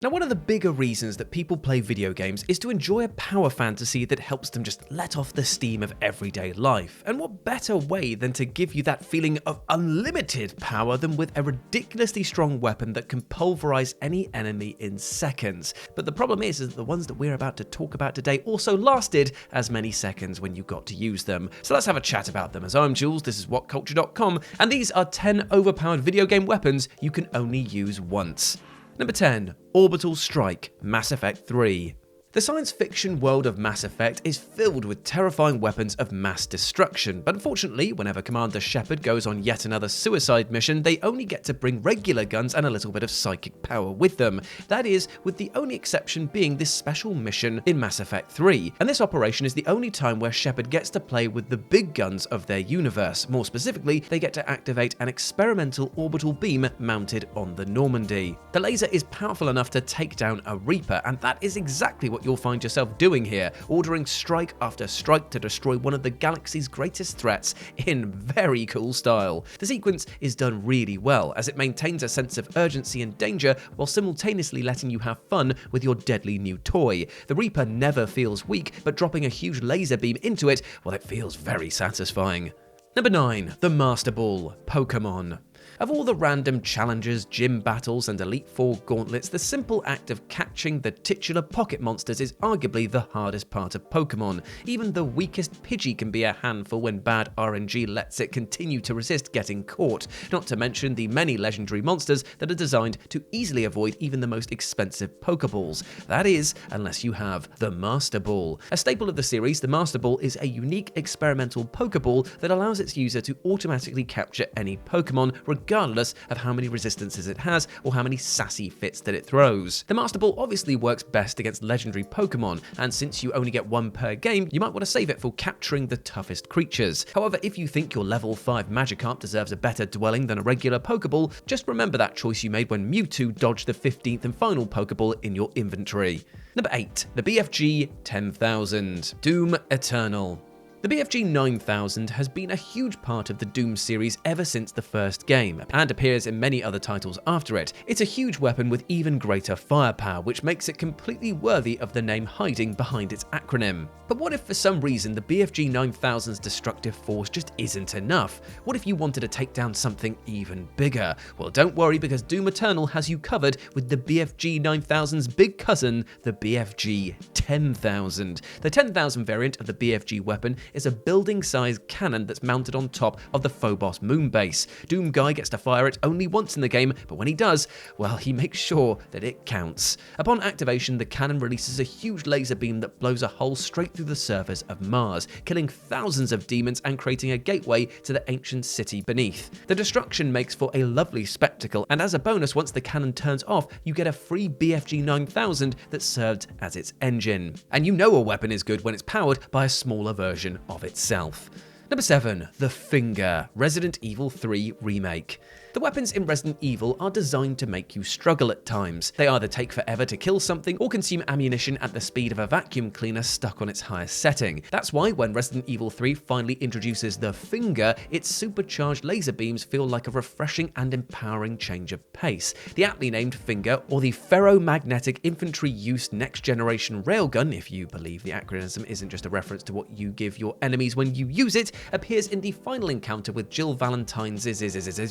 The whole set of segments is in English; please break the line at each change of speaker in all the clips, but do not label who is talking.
Now, one of the bigger reasons that people play video games is to enjoy a power fantasy that helps them just let off the steam of everyday life. And what better way than to give you that feeling of unlimited power than with a ridiculously strong weapon that can pulverize any enemy in seconds. But the problem is that the ones that we're about to talk about today also lasted as many seconds when you got to use them. So let's have a chat about them. As I'm Jules, this is WhatCulture.com, and these are 10 overpowered video game weapons you can only use once. Number 10. Orbital Strike, Mass Effect 3. The science fiction world of Mass Effect is filled with terrifying weapons of mass destruction, but unfortunately, whenever Commander Shepard goes on yet another suicide mission, they only get to bring regular guns and a little bit of psychic power with them. That is, with the only exception being this special mission in Mass Effect 3, and this operation is the only time where Shepard gets to play with the big guns of their universe. More specifically, they get to activate an experimental orbital beam mounted on the Normandy. The laser is powerful enough to take down a Reaper, and that is exactly what you'll find yourself doing here, ordering strike after strike to destroy one of the galaxy's greatest threats in very cool style. The sequence is done really well, as it maintains a sense of urgency and danger while simultaneously letting you have fun with your deadly new toy. The Reaper never feels weak, but dropping a huge laser beam into it, well, it feels very satisfying. Number 9. The Master Ball, Pokemon. Of all the random challenges, gym battles, and Elite Four gauntlets, the simple act of catching the titular pocket monsters is arguably the hardest part of Pokemon. Even the weakest Pidgey can be a handful when bad RNG lets it continue to resist getting caught, not to mention the many legendary monsters that are designed to easily avoid even the most expensive Pokeballs. That is, unless you have the Master Ball. A staple of the series, the Master Ball is a unique experimental Pokeball that allows its user to automatically capture any Pokemon, regardless of how many resistances it has or how many sassy fits that it throws. The Master Ball obviously works best against legendary Pokemon, and since you only get one per game, you might want to save it for capturing the toughest creatures. However, if you think your level 5 Magikarp deserves a better dwelling than a regular Pokeball, just remember that choice you made when Mewtwo dodged the 15th and final Pokeball in your inventory. Number 8. The BFG 10,000, Doom Eternal. The BFG 9000 has been a huge part of the Doom series ever since the first game, and appears in many other titles after it. It's a huge weapon with even greater firepower, which makes it completely worthy of the name hiding behind its acronym. But what if for some reason the BFG 9000's destructive force just isn't enough? What if you wanted to take down something even bigger? Well, don't worry, because Doom Eternal has you covered with the BFG 9000's big cousin, the BFG 10,000. The 10,000 variant of the BFG weapon is a building-sized cannon that's mounted on top of the Phobos moon base. Doom Guy gets to fire it only once in the game, but when he does, well, he makes sure that it counts. Upon activation, the cannon releases a huge laser beam that blows a hole straight through the surface of Mars, killing thousands of demons and creating a gateway to the ancient city beneath. The destruction makes for a lovely spectacle, and as a bonus, once the cannon turns off, you get a free BFG 9000 that served as its engine. And you know a weapon is good when it's powered by a smaller version of itself. Number 7. The Finger, Resident Evil 3 Remake. The weapons in Resident Evil are designed to make you struggle at times. They either take forever to kill something or consume ammunition at the speed of a vacuum cleaner stuck on its highest setting. That's why when Resident Evil 3 finally introduces the Finger, its supercharged laser beams feel like a refreshing and empowering change of pace. The aptly named Finger, or the Ferromagnetic Infantry Use Next Generation Railgun, if you believe the acronym isn't just a reference to what you give your enemies when you use it, appears in the final encounter with Jill Valentine's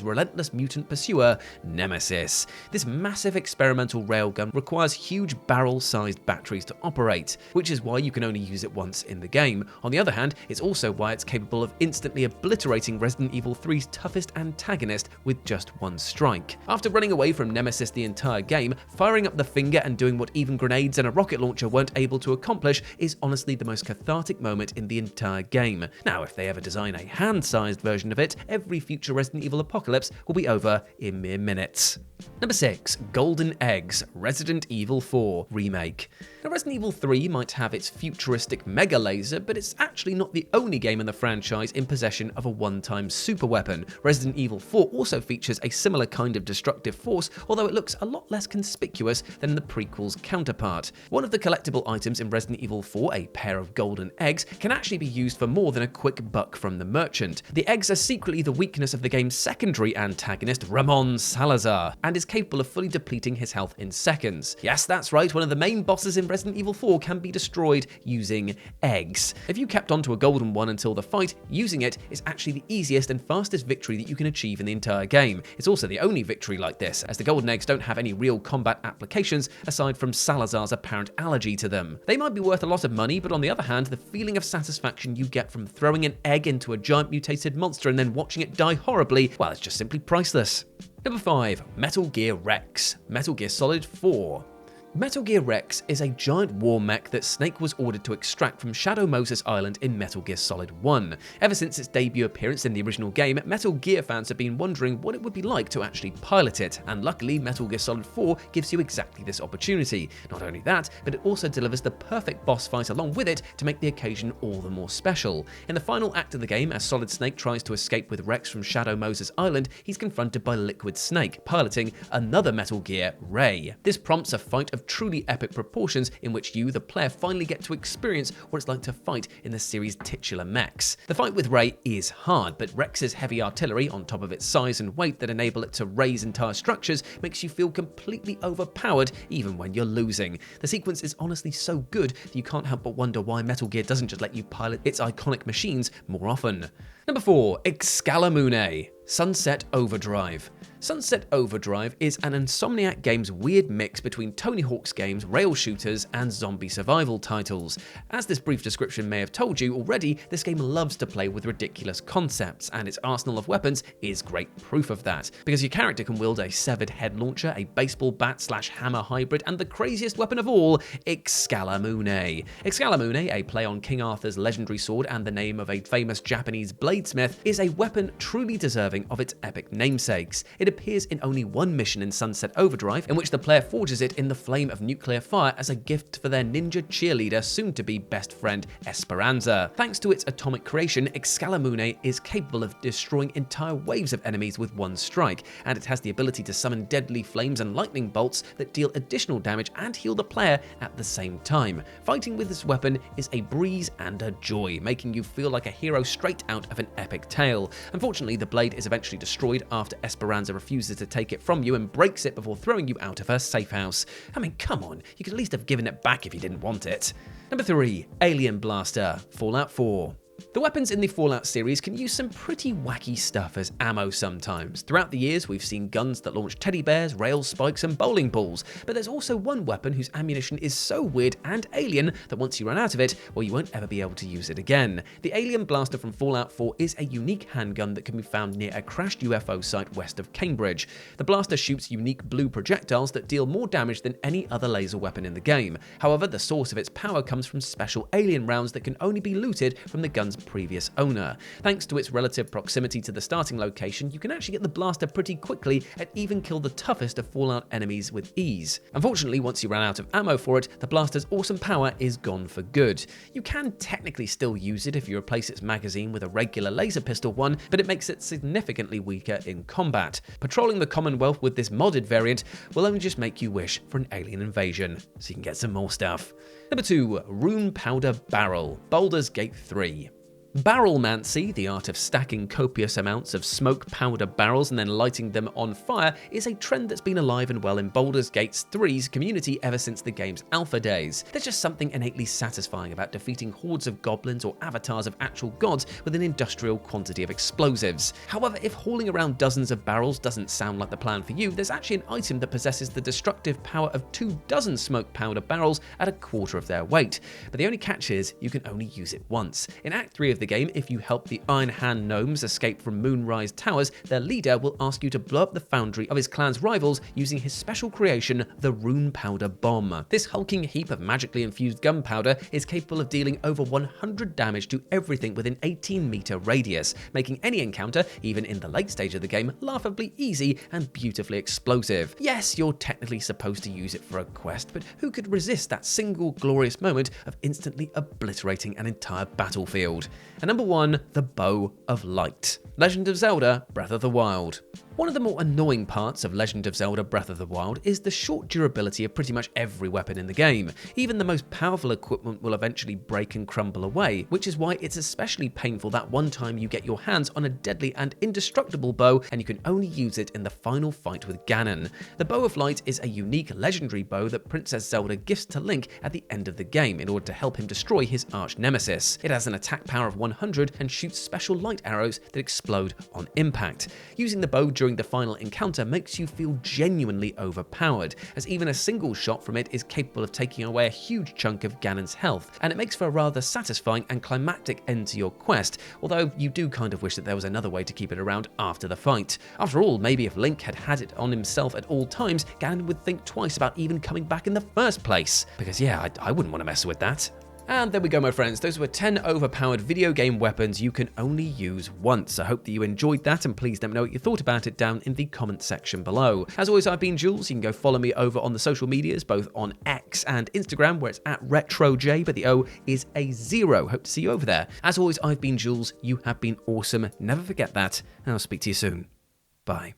relentless mutant pursuer, Nemesis. This massive experimental railgun requires huge barrel-sized batteries to operate, which is why you can only use it once in the game. On the other hand, it's also why it's capable of instantly obliterating Resident Evil 3's toughest antagonist with just one strike. After running away from Nemesis the entire game, firing up the Finger and doing what even grenades and a rocket launcher weren't able to accomplish is honestly the most cathartic moment in the entire game. Now, if they ever design a hand-sized version of it, every future Resident Evil apocalypse will be over in mere minutes. Number 6. Golden Eggs, Resident Evil 4 Remake. Now, Resident Evil 3 might have its futuristic mega laser, but it's actually not the only game in the franchise in possession of a one-time super weapon. Resident Evil 4 also features a similar kind of destructive force, although it looks a lot less conspicuous than the prequel's counterpart. One of the collectible items in Resident Evil 4, a pair of golden eggs, can actually be used for more than a quick buck from the merchant. The eggs are secretly the weakness of the game's secondary antagonist, Ramon Salazar, and is capable of fully depleting his health in seconds. Yes, that's right, one of the main bosses in Resident Evil 4 can be destroyed using eggs. If you kept onto a golden one until the fight, using it is actually the easiest and fastest victory that you can achieve in the entire game. It's also the only victory like this, as the golden eggs don't have any real combat applications aside from Salazar's apparent allergy to them. They might be worth a lot of money, but on the other hand, the feeling of satisfaction you get from throwing an egg into a giant mutated monster and then watching it die horribly, well, it's just simply priceless. Number 5. Metal Gear Rex. Metal Gear Solid 4. Metal Gear Rex is a giant war mech that Snake was ordered to extract from Shadow Moses Island in Metal Gear Solid 1. Ever since its debut appearance in the original game, Metal Gear fans have been wondering what it would be like to actually pilot it, and luckily Metal Gear Solid 4 gives you exactly this opportunity. Not only that, but it also delivers the perfect boss fight along with it to make the occasion all the more special. In the final act of the game, as Solid Snake tries to escape with Rex from Shadow Moses Island, he's confronted by Liquid Snake, piloting another Metal Gear, Ray. This prompts a fight of truly epic proportions in which you, the player, finally get to experience what it's like to fight in the series' titular mechs. The fight with Ray is hard, but Rex's heavy artillery, on top of its size and weight that enable it to raise entire structures, makes you feel completely overpowered even when you're losing. The sequence is honestly so good that you can't help but wonder why Metal Gear doesn't just let you pilot its iconic machines more often. Number 4. Excalon. Sunset Overdrive. Sunset Overdrive is an Insomniac Games weird mix between Tony Hawk's games, rail shooters, and zombie survival titles. As this brief description may have told you already, this game loves to play with ridiculous concepts, and its arsenal of weapons is great proof of that. Because your character can wield a severed head launcher, a baseball bat / hammer hybrid, and the craziest weapon of all, Excalon. Excalon, a play on King Arthur's legendary sword and the name of a famous Japanese bladesmith, is a weapon truly deserving of its epic namesakes. It appears in only one mission in Sunset Overdrive, in which the player forges it in the flame of nuclear fire as a gift for their ninja cheerleader, soon-to-be best friend Esperanza. Thanks to its atomic creation, Excalon is capable of destroying entire waves of enemies with one strike, and it has the ability to summon deadly flames and lightning bolts that deal additional damage and heal the player at the same time. Fighting with this weapon is a breeze and a joy, making you feel like a hero straight out of an epic tale. Unfortunately, the blade is eventually destroyed after Esperanza refuses to take it from you and breaks it before throwing you out of her safe house. I mean, come on, you could at least have given it back if you didn't want it. Number 3. Alien Blaster. Fallout 4. The weapons in the Fallout series can use some pretty wacky stuff as ammo sometimes. Throughout the years, we've seen guns that launch teddy bears, rail spikes, and bowling balls, but there's also one weapon whose ammunition is so weird and alien that once you run out of it, well, you won't ever be able to use it again. The Alien Blaster from Fallout 4 is a unique handgun that can be found near a crashed UFO site west of Cambridge. The blaster shoots unique blue projectiles that deal more damage than any other laser weapon in the game. However, the source of its power comes from special alien rounds that can only be looted from the gun's previous owner. Thanks to its relative proximity to the starting location, you can actually get the blaster pretty quickly and even kill the toughest of Fallout enemies with ease. Unfortunately, once you run out of ammo for it, the blaster's awesome power is gone for good. You can technically still use it if you replace its magazine with a regular laser pistol one, but it makes it significantly weaker in combat. Patrolling the Commonwealth with this modded variant will only just make you wish for an alien invasion, so you can get some more stuff. Number 2. Rune Powder Barrel. Baldur's Gate 3. Barrelmancy, the art of stacking copious amounts of smoke powder barrels and then lighting them on fire, is a trend that's been alive and well in Baldur's Gate 3's community ever since the game's alpha days. There's just something innately satisfying about defeating hordes of goblins or avatars of actual gods with an industrial quantity of explosives. However, if hauling around dozens of barrels doesn't sound like the plan for you, there's actually an item that possesses the destructive power of 24 smoke powder barrels at a quarter of their weight. But the only catch is, you can only use it once. In Act 3 of the game, if you help the Iron Hand gnomes escape from Moonrise Towers, their leader will ask you to blow up the foundry of his clan's rivals using his special creation, the Rune Powder Bomb. This hulking heap of magically infused gunpowder is capable of dealing over 100 damage to everything within 18-meter radius, making any encounter, even in the late stage of the game, laughably easy and beautifully explosive. Yes, you're technically supposed to use it for a quest, but who could resist that single glorious moment of instantly obliterating an entire battlefield? And number 1, the Bow of Light. Legend of Zelda: Breath of the Wild. One of the more annoying parts of Legend of Zelda Breath of the Wild is the short durability of pretty much every weapon in the game. Even the most powerful equipment will eventually break and crumble away, which is why it's especially painful that one time you get your hands on a deadly and indestructible bow and you can only use it in the final fight with Ganon. The Bow of Light is a unique legendary bow that Princess Zelda gifts to Link at the end of the game in order to help him destroy his arch nemesis. It has an attack power of 100 and shoots special light arrows that explode on impact. Using the bow during the final encounter makes you feel genuinely overpowered, as even a single shot from it is capable of taking away a huge chunk of Ganon's health, and it makes for a rather satisfying and climactic end to your quest, although you do kind of wish that there was another way to keep it around after the fight. After all, maybe if Link had had it on himself at all times, Ganon would think twice about even coming back in the first place, because yeah, I wouldn't want to mess with that. And there we go, my friends. Those were 10 overpowered video game weapons you can only use once. I hope that you enjoyed that, and please let me know what you thought about it down in the comment section below. As always, I've been Jules. You can go follow me over on the social medias, both on X and Instagram, where it's at RetroJ, but the O is a 0. Hope to see you over there. As always, I've been Jules. You have been awesome. Never forget that, and I'll speak to you soon. Bye.